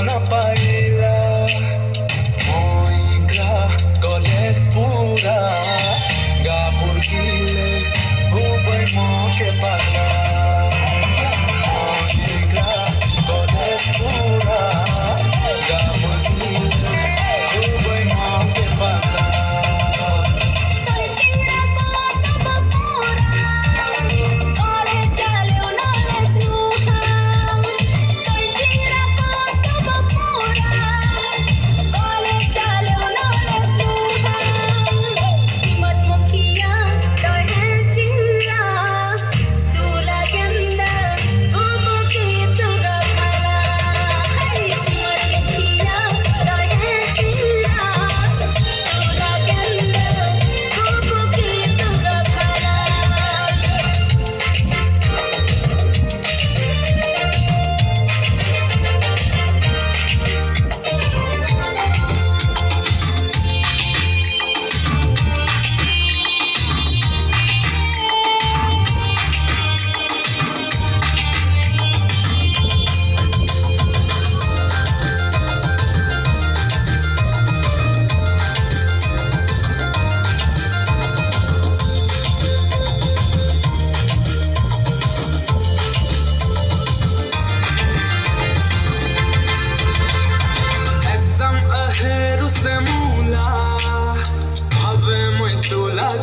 na paila. Moiga goles pura, gapur gile, hubai mo ke pagla. Moiga goles pura, gapur gile, hubai mo ke pagla.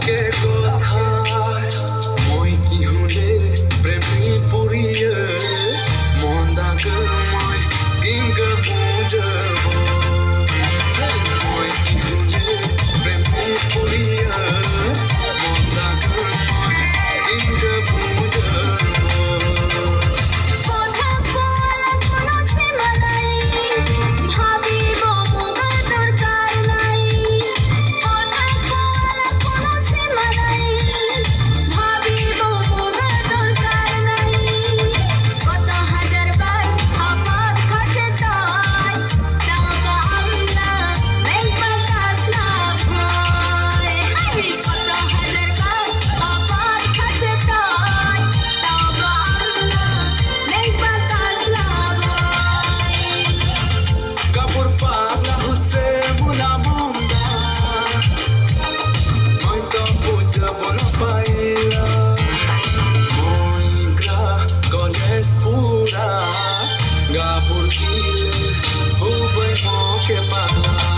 के कोथाय মই কি হলে প্রেমী পুরিয়ে মন্দাকে মই কিংগ বুঝব মই কি হলে প্রেমী পুরিয়ে মন্দাকে মই কিংগ বুঝব Gapur gile, hubai mo ke pagla.